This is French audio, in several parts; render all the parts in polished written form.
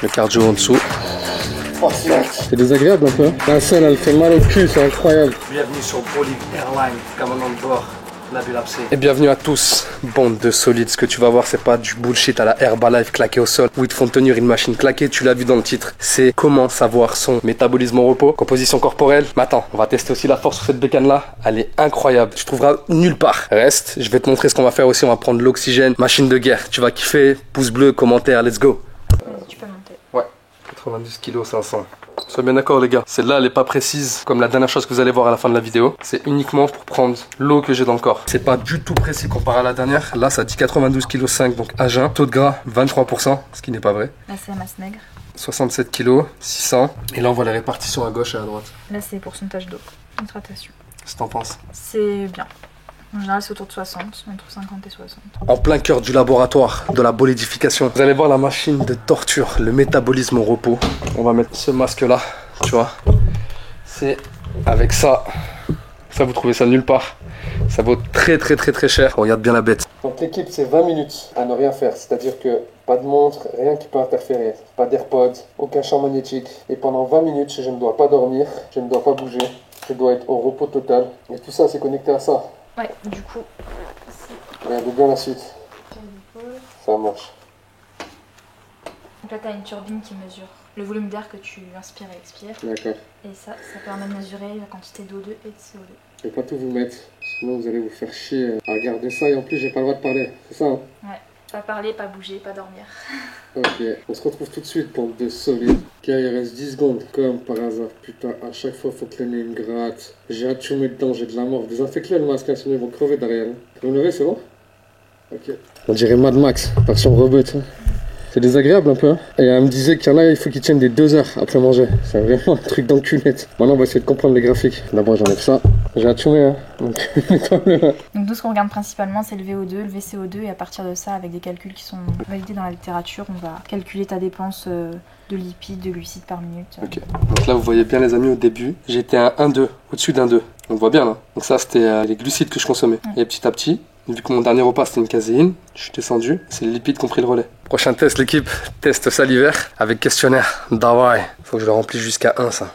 Le cardio en dessous. C'est désagréable un peu. Hein. La selle, elle fait mal au cul, c'est incroyable. Bienvenue sur Bolivie Airlines, commandant de bord, Nabil Absé. Et bienvenue à tous, bande de solides. Ce que tu vas voir, c'est pas du bullshit à la Herbalife claqué au sol, où ils te font tenir une machine claquée, tu l'as vu dans le titre. C'est comment savoir son métabolisme au repos, composition corporelle. Mais attends, on va tester aussi la force sur cette bécane-là. Elle est incroyable, tu trouveras nulle part. Reste, je vais te montrer ce qu'on va faire aussi. On va prendre l'oxygène, machine de guerre. Tu vas kiffer, pouce bleu, commentaire, let's go. Tu peux monter. Ouais, 92 kg 500. Sois bien d'accord les gars, celle-là elle est pas précise comme la dernière chose que vous allez voir à la fin de la vidéo. C'est uniquement pour prendre l'eau que j'ai dans le corps. C'est pas du tout précis comparé à la dernière. Là ça dit 92 kg 5 donc à jeun. Taux de gras 23%, ce qui n'est pas vrai. Là c'est la masse maigre. 67 kg 600. Et là on voit les répartitions à gauche et à droite. Là c'est pourcentage d'eau, hydratation. Qu'est-ce que t'en penses? C'est bien. En général, c'est autour de 60, entre 50 et 60. En plein cœur du laboratoire de la bolidification. Vous allez voir la machine de torture, le métabolisme au repos. On va mettre ce masque là, tu vois. C'est avec ça. Ça, vous trouvez ça nulle part. Ça vaut très cher. Regarde bien la bête. Donc l'équipe, c'est 20 minutes à ne rien faire. C'est-à-dire que pas de montre, rien qui peut interférer. Pas d'AirPods, aucun champ magnétique. Et pendant 20 minutes, je ne dois pas dormir, je ne dois pas bouger. Je dois être au repos total. Et tout ça, c'est connecté à ça. Ouais, du coup, Regardez bien la suite. Ça marche. Donc là, tu as une turbine qui mesure le volume d'air que tu inspires et expires. D'accord. Et ça permet de mesurer la quantité d'O2 et de CO2. Je vais pas tout vous mettre, sinon vous allez vous faire chier à regarder ça et en plus j'ai pas le droit de parler, c'est ça hein? Ouais, pas parler, pas bouger, pas dormir. Ok, on se retrouve tout de suite pour de solides. Ok, il reste 10 secondes, comme par hasard. Putain, à chaque fois faut que le nez me gratte. J'ai hâte de fumer dedans, j'ai de la mort. Désinfectez le masque, sinon ils vont crever derrière. Vous me levez, c'est bon? Ok. On dirait Mad Max, version reboot. Hein. C'est désagréable un peu. Hein. Et elle me disait qu'il y en a, il faut qu'ils tiennent des 2 heures après manger. C'est vraiment un truc d'enculette. Maintenant, on va essayer de comprendre les graphiques. D'abord, j'enlève ça. J'ai hâte de fumer, hein. Donc nous, ce qu'on regarde principalement, c'est le VO2, le VCO2. Et à partir de ça, avec des calculs qui sont validés dans la littérature, on va calculer ta dépense de lipides, de glucides par minute. Ok. Donc là, vous voyez bien, les amis, au début, j'étais à 1,2, au-dessus d'un 2. On voit bien, là. Donc ça, c'était les glucides que je consommais. Et petit à petit, vu que mon dernier repas c'était une caséine, je suis descendu, c'est les lipides qui ont pris le relais. Prochain test l'équipe, test salivaire avec questionnaire. Davai, faut que je le remplisse jusqu'à 1 ça.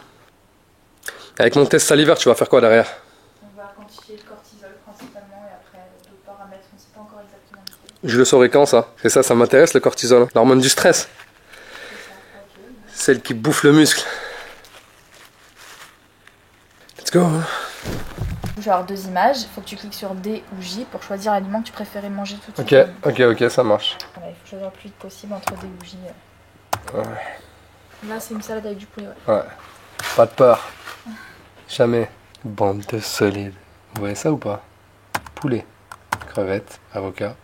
Avec mon test salivaire, tu vas faire quoi derrière? On va quantifier le cortisol principalement et après d'autres paramètres, on ne sait pas encore exactement. Je le saurai quand ça? C'est ça, ça m'intéresse le cortisol, l'hormone du stress. Celle qui bouffe le muscle. Let's go. Je vais avoir 2 images, il faut que tu cliques sur D ou J pour choisir l'aliment que tu préférais manger tout de suite. Ok, ça marche. Voilà, il faut choisir le plus vite possible entre D ou J. Ouais. Là, c'est une salade avec du poulet, ouais. Ouais. Pas de peur. Jamais. Bande de solides. Vous voyez ça ou pas? Poulet, crevettes, avocat,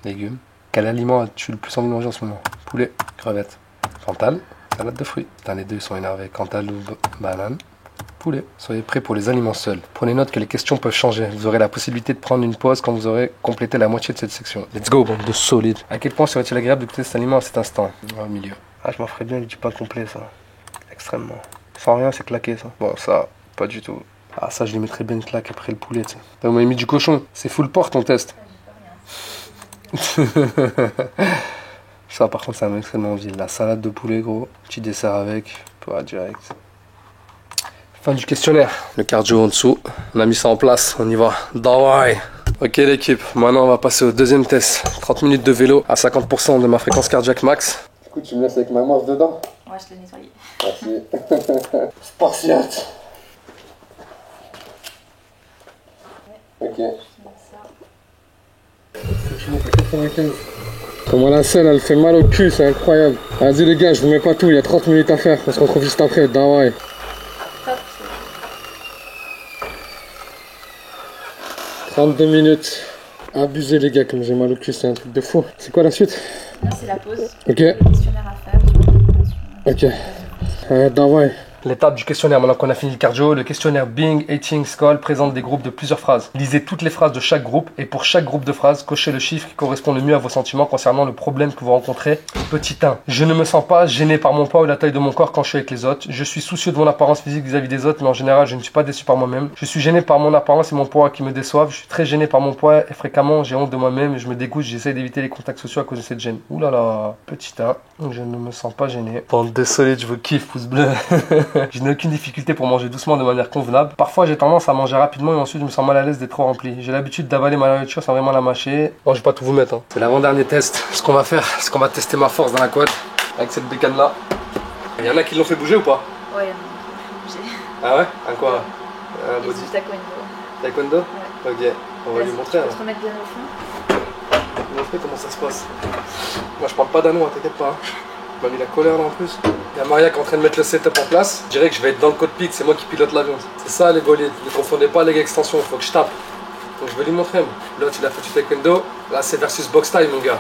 légumes. Quel aliment as-tu le plus envie de manger en ce moment? Poulet, crevettes, Cantal, salade de fruits. Putain, les deux sont énervés. Cantal ou banane. Poulet. Soyez prêts pour les aliments seuls. Prenez note que les questions peuvent changer. Vous aurez la possibilité de prendre une pause quand vous aurez complété la moitié de cette section. Let's go, bande de solides. À quel point serait-il agréable de goûter cet aliment à cet instant? Au milieu. Ah, je m'en ferais bien du pain complet, ça. Extrêmement. Sans rien, c'est claqué, ça. Bon, ça, pas du tout. Ah, ça, je lui mettrais bien une claque après le poulet, tu sais. Vous m'avez mis du cochon. C'est full porc, ton test. Ça, par contre, ça m'a extrêmement envie. La salade de poulet, gros. Petit dessert avec. Pas direct. Fin du questionnaire. Le cardio en dessous. On a mis ça en place. On y va. Davai. Ok l'équipe. Maintenant on va passer au deuxième test. 30 minutes de vélo à 50% de ma fréquence cardiaque max. Du coup tu me laisses avec ma morve dedans? Ouais, je l'ai nettoyé. Merci. Spartiate. Ok. Je monte à 95. Comment la selle elle fait mal au cul, c'est incroyable. Vas-y les gars, je vous mets pas tout, il y a 30 minutes à faire. On se retrouve juste après. Davai. 32 minutes. Abusé les gars, comme j'ai mal au cul, c'est un truc de fou. C'est quoi la suite? Là c'est la pause. Ok. Le questionnaire à faire. Ok. Davai. L'étape du questionnaire, maintenant qu'on a fini le cardio, le questionnaire Bing Eating Skull présente des groupes de plusieurs phrases. Lisez toutes les phrases de chaque groupe et pour chaque groupe de phrases, cochez le chiffre qui correspond le mieux à vos sentiments concernant le problème que vous rencontrez. Petit 1. Je ne me sens pas gêné par mon poids ou la taille de mon corps quand je suis avec les autres. Je suis soucieux de mon apparence physique vis-à-vis des autres, mais en général, je ne suis pas déçu par moi-même. Je suis gêné par mon apparence et mon poids qui me déçoivent. Je suis très gêné par mon poids et fréquemment, j'ai honte de moi-même et je me dégoûte. J'essaie d'éviter les contacts sociaux à cause de cette gêne. Ouh là là, petit 1. Je ne me sens pas gêné. Bande de solides, je vous kiffe, pouce bleu. Je n'ai aucune difficulté pour manger doucement de manière convenable. Parfois, j'ai tendance à manger rapidement et ensuite, je me sens mal à l'aise d'être trop rempli. J'ai l'habitude d'avaler ma nourriture sans vraiment la mâcher. Bon, je vais pas tout vous mettre. Hein. C'est l'avant-dernier test. Ce qu'on va faire, c'est qu'on va tester ma force dans la quad avec cette bécane là. Il y en a qui l'ont fait bouger ou pas? Ouais, il y en a. Ah ouais? À quoi? Un body. Du taekwondo. Taekwondo? Ouais. Ok, on va lui montrer. Tu peux te remettre bien au fond. Montrer comment ça se passe. Moi, je parle pas danois, t'inquiète pas. Il m'a mis la colère là en plus. Il y a Maria qui est en train de mettre le setup en place. Je dirais que je vais être dans le cockpit, c'est moi qui pilote l'avion. C'est ça les bolides, ne confondez pas les extensions, il faut que je tape. Donc je vais lui montrer. L'autre il a fait du taekwondo, là c'est versus box time mon gars.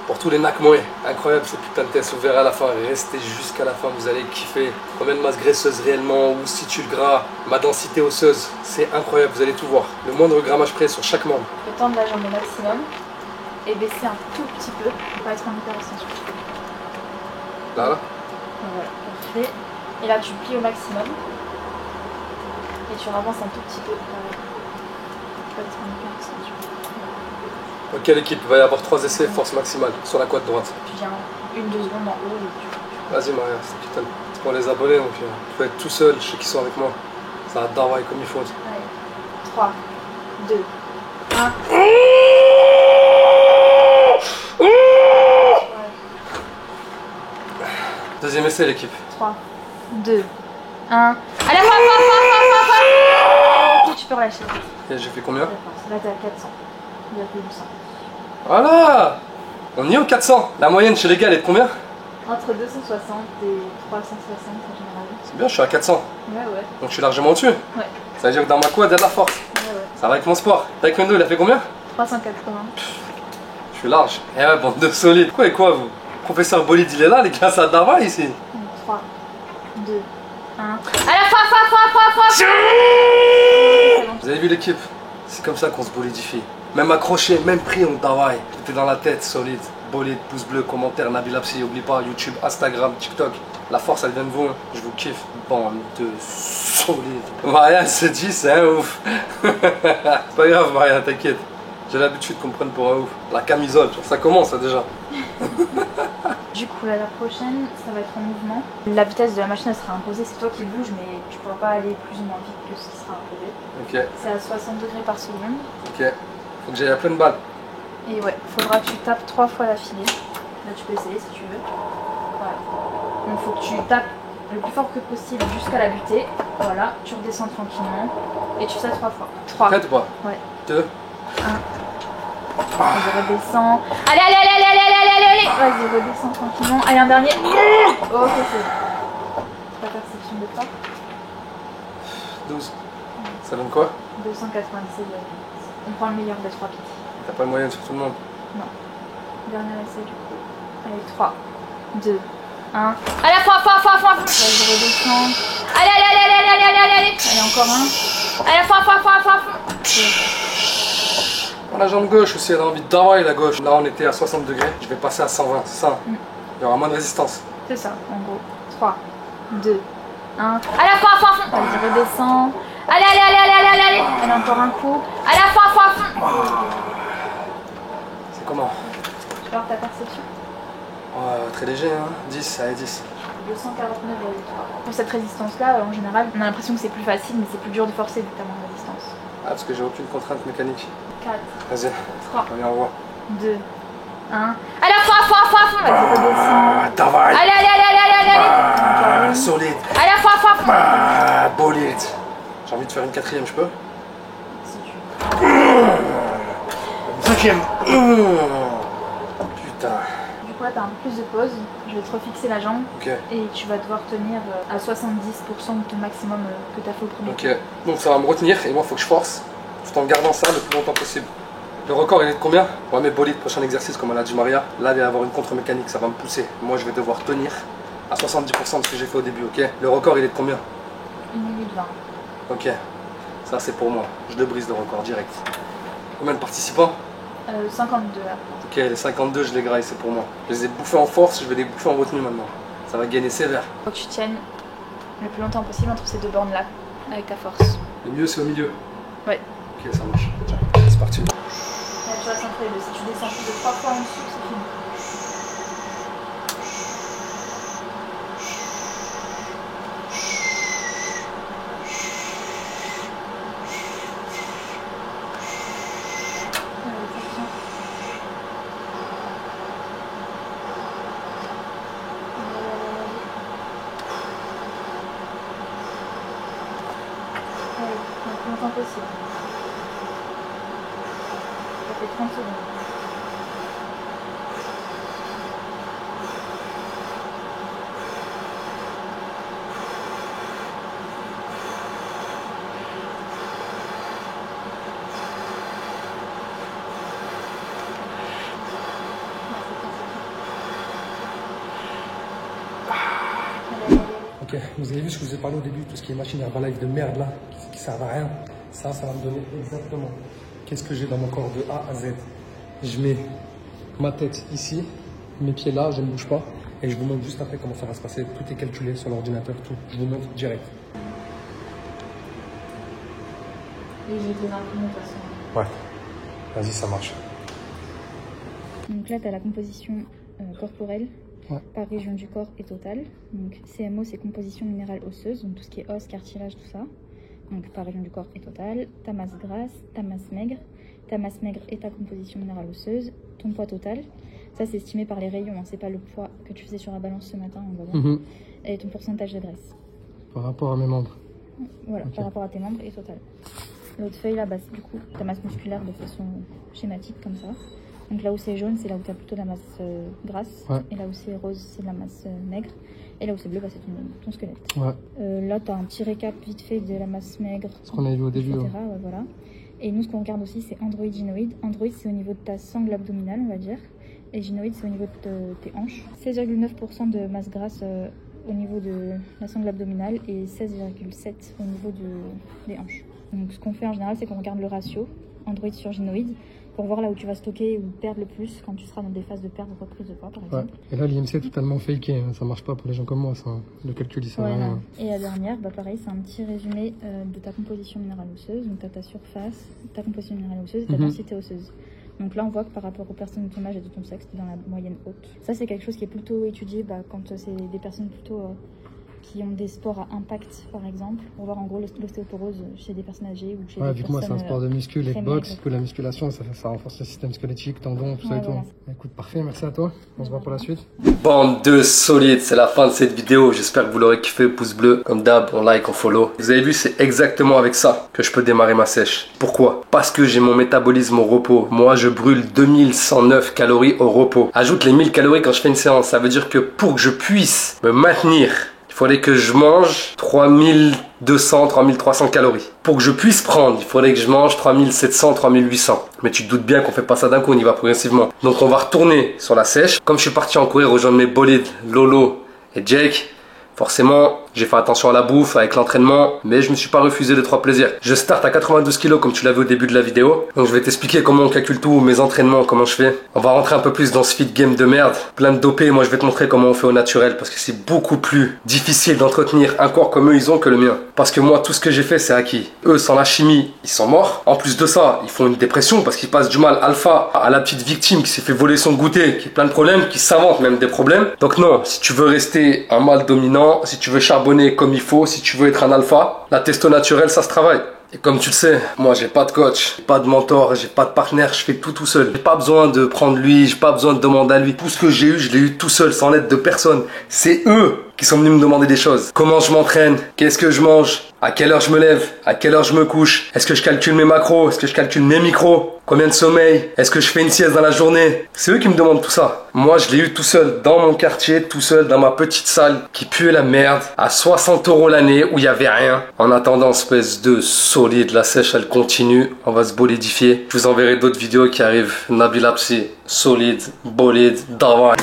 Pour tous les nakmoé, incroyable ces putains de tests, vous verrez à la fin, restez jusqu'à la fin, vous allez kiffer. Combien de masse graisseuse réellement, où se situe le gras, ma densité osseuse, c'est incroyable, vous allez tout voir. Le moindre grammage près sur chaque membre. Tu peux tendre la jambe au maximum et baisser un tout petit peu pour pas être en hyper-extension. Là, là. Voilà, parfait. Et là, tu plies au maximum. Et tu ravances un tout petit peu. Pas être en hyper-extension. Ok l'équipe, il va y avoir 3 essais, force maximale, sur la quad droite. Tu viens 1-2 secondes en haut et tu... Vas-y Maria, c'est putain. C'est pour les abonnés donc il faut être tout seul, ceux qui sont avec moi. Ça va darwaï comme il faut. Allez, 3, 2, 1. Deuxième essai l'équipe. 3, 2, 1. Allez, ok, tu peux relâcher. Et j'ai fait combien? Là, t'es à 400. Il y a plus de 100. Voilà. On y est au 400. La moyenne chez les gars elle est de combien? Entre 260 et 360 en général. C'est bien, je suis à 400. Ouais, ouais. Donc je suis largement au-dessus. Ouais. Ça veut dire que dans ma quad il y a de la force. Ouais, ouais. Ça va avec mon sport. Taekwondo il a fait combien? 380. Je suis large. Eh ouais, bande de solides. Quoi et quoi vous? Professeur Bolide il est là les gars, ça dava ici. 3, 2, 1. À la fois. Vous avez vu l'équipe? C'est comme ça qu'on se bolidifie. Même accroché, même pris, on travaille. Tout est dans la tête, solide. Bolide, pouce bleu, commentaire, Nabil Apsi, n'oublie pas, YouTube, Instagram, TikTok. La force, elle vient de vous, hein. Je vous kiffe. Bande de solides. Maria se dit, c'est un ouf. C'est pas grave, Maria, t'inquiète. J'ai l'habitude qu'on me prenne pour un ouf. La camisole, ça commence ça, déjà. Du coup, là, la prochaine, ça va être en mouvement. La vitesse de la machine, elle sera imposée. C'est toi qui bouges, mais tu pourras pas aller plus ou moins vite que ce qui sera imposé. Ok, C'est à 60 degrés par seconde. ok. Faut que j'aille à pleine balle. Et ouais, faudra que tu tapes 3 fois d'affilée. Là, tu peux essayer si tu veux. Voilà. Donc, faut que tu tapes le plus fort que possible jusqu'à la butée. Voilà, tu redescends tranquillement. Et tu fais ça 3 fois. 3. Prête ou pas? Ouais. 2. 1. Vas-y, redescends. Allez. Vas-y, redescends tranquillement. Allez, un dernier. Ok, c'est bon. Ta perception de pas. 12. Ça donne quoi? 297. On prend le meilleur des 3 pics. T'as pas le moyen sur tout le monde. Non. Dernier essai du coup. Allez, 3, 2, 1. Allez, vas-y, redescends. Allez. Allez, encore un. Allez, La jambe gauche aussi, elle a envie de travailler la gauche. Là, on était à 60 degrés. Je vais passer à 120, c'est ça? Il y aura moins de résistance. C'est ça, en gros. 3, 2, 1. Allez, vas-y, redescends. Allez. Allez, encore un coup. Allez, C'est comment? Tu peux avoir ta perception? Très léger, hein. 10, allez, 10. 249,3. Pour cette résistance-là, en général, on a l'impression que c'est plus facile, mais c'est plus dur de forcer vu que t'as moins de résistance. Ah, parce que j'ai aucune contrainte mécanique. 4, Vas-y, 3, on voit. 2, 1. Allez, vas-y, redescends. Travail. Allez. Solide. Allez, Bolide. J'ai envie de faire une 4ème, je peux? si tu veux. 5ème. Putain. Du coup, là, t'as un peu plus de pause. Je vais te refixer la jambe. Ok. Et tu vas devoir tenir à 70% de ton maximum que t'as fait au premier Ok. Donc ça va me retenir et moi, il faut que je force tout en gardant ça le plus longtemps possible. Le record, il est de combien? Ouais, mais bolide, prochain exercice, comme elle a dit Maria. Là, il va y avoir une contre-mécanique, ça va me pousser. Moi, je vais devoir tenir à 70% de ce que j'ai fait au début, ok? Le record, il est de combien? 1 minute 20. Ok, ça c'est pour moi. Je le brise le record direct. Combien de participants? 52 là. Ok, les 52, je les graille, c'est pour moi. Je les ai bouffés en force, je vais les bouffer en retenue maintenant. Ça va gagner sévère. Faut que tu tiennes le plus longtemps possible entre ces deux bornes là, avec ta force. Le mieux, c'est au milieu. Ouais. Ok, ça marche. Tiens, c'est parti. Là, tu restes entre les deux. Si tu descends plus de 3 fois en dessous, c'est fini. Le plus longtemps possible. Ça fait 30 secondes. Ok, vous avez vu ce que je vous ai parlé au début, tout ce qui est machine Herbalife de merde là, qui sert à rien. Ça va me donner exactement qu'est-ce que j'ai dans mon corps de A à Z. Je mets ma tête ici, mes pieds là, je ne bouge pas. Et je vous montre juste après comment ça va se passer. Tout est calculé sur l'ordinateur, tout. Je vous montre direct. Et j'ai des imprimés de toute façon. Ouais, vas-y, ça marche. Donc là, tu as la composition corporelle. Ouais. Par région du corps et totale. Donc CMO, c'est composition minérale osseuse, donc tout ce qui est os, cartilage, tout ça. Donc par région du corps et totale. Ta masse grasse, ta masse maigre. Ta masse maigre et ta composition minérale osseuse. Ton poids total. Ça, c'est estimé par les rayons, hein. C'est pas le poids que tu faisais sur la balance ce matin, on va dire. Et ton pourcentage de graisse. Par rapport à mes membres. Voilà, Ok. par rapport à tes membres et total. L'autre feuille là, bah, c'est du coup ta masse musculaire de façon schématique comme ça. Donc là où c'est jaune, c'est là où tu as plutôt la masse grasse. Ouais. Et là où c'est rose, c'est de la masse maigre. Et là où c'est bleu, bah, c'est ton squelette. Ouais. Là, tu as un petit récap vite fait de la masse maigre, Ce qu'on avait vu au début. etc. Ouais. Ouais, voilà. Et nous, ce qu'on regarde aussi, c'est androïde-gynoïde. Androïde, c'est au niveau de ta sangle abdominale, on va dire. Et gynoïde, c'est au niveau de tes hanches. 16,9% de masse grasse au niveau de la sangle abdominale et 16,7% au niveau des hanches. Donc ce qu'on fait en général, c'est qu'on regarde le ratio androïde sur gynoïde pour voir là où tu vas stocker ou perdre le plus quand tu seras dans des phases de perte ou reprise de poids, par exemple. Et là, l'IMC est totalement faké. Hein. Ça marche pas pour les gens comme moi, ça. Le calcul, il sert à Ouais, rien. non. Et la dernière, bah pareil, c'est un petit résumé de ta composition minérale osseuse. Donc tu as ta surface, ta composition minérale osseuse et ta densité osseuse. Donc là, on voit que par rapport aux personnes de ton âge et de ton sexe, tu es dans la moyenne haute. Ça, c'est quelque chose qui est plutôt étudié quand c'est des personnes plutôt qui ont des sports à impact, par exemple, pour voir en gros l'ostéoporose chez des personnes âgées ou chez des personnes... Vu que moi, c'est un sport de muscu, les très box, maigres. que la musculation, ça renforce le système squelettique, tendons, tout ça et tout. Voilà. Écoute, parfait, merci à toi. On se voit pour la suite. Bande de solides, c'est la fin de cette vidéo. J'espère que vous l'aurez kiffé. Pouce bleu, comme d'hab, on like, on follow. Vous avez vu, c'est exactement avec ça que je peux démarrer ma sèche. Pourquoi? Parce que j'ai mon métabolisme au repos. Moi, je brûle 2109 calories au repos. Ajoute les 1000 calories quand je fais une séance. Ça veut dire que pour que je puisse me maintenir, il faudrait que je mange 3200, 3300 calories. Pour que je puisse prendre, il faudrait que je mange 3700, 3800. Mais tu te doutes bien qu'on fait pas ça d'un coup, on y va progressivement. Donc on va retourner sur la sèche. Comme je suis parti en courir rejoindre mes bolides, Lolo et Jake, forcément, j'ai fait attention à la bouffe avec l'entraînement, mais je me suis pas refusé les 3 plaisirs. Je starte à 92 kg comme tu l'as vu au début de la vidéo. Donc je vais t'expliquer comment on calcule tout, mes entraînements, comment je fais. On va rentrer un peu plus dans ce fit game de merde, plein de dopés. Moi je vais te montrer comment on fait au naturel parce que c'est beaucoup plus difficile d'entretenir un corps comme eux ils ont que le mien. Parce que moi tout ce que j'ai fait c'est acquis. Eux sans la chimie, ils sont morts. En plus de ça, ils font une dépression parce qu'ils passent du mal alpha à la petite victime qui s'est fait voler son goûter, qui a plein de problèmes, qui s'invente même des problèmes. Donc non, si tu veux rester un mâle dominant, si tu veux charbonner comme il faut, si tu veux être un alpha, la testo naturelle ça se travaille. Et comme tu le sais, moi j'ai pas de coach, j'ai pas de mentor, j'ai pas de partenaire, je fais tout seul. J'ai pas besoin de prendre lui, j'ai pas besoin de demander à lui. Tout ce que j'ai eu, je l'ai eu tout seul, sans l'aide de personne. C'est eux qui sont venus me demander des choses. Comment je m'entraîne, qu'est-ce que je mange, à quelle heure je me lève, à quelle heure je me couche, est-ce que je calcule mes macros, est-ce que je calcule mes micros, combien de sommeil, est-ce que je fais une sieste dans la journée. C'est eux qui me demandent tout ça. Moi je l'ai eu tout seul, dans mon quartier, tout seul, dans ma petite salle qui puait la merde, à 60 € l'année où il y avait rien. En attendant, espèce de solide, la sèche elle continue, on va se bolidifier. Je vous enverrai d'autres vidéos qui arrivent. Nabila Psy, solide, bolide, davai.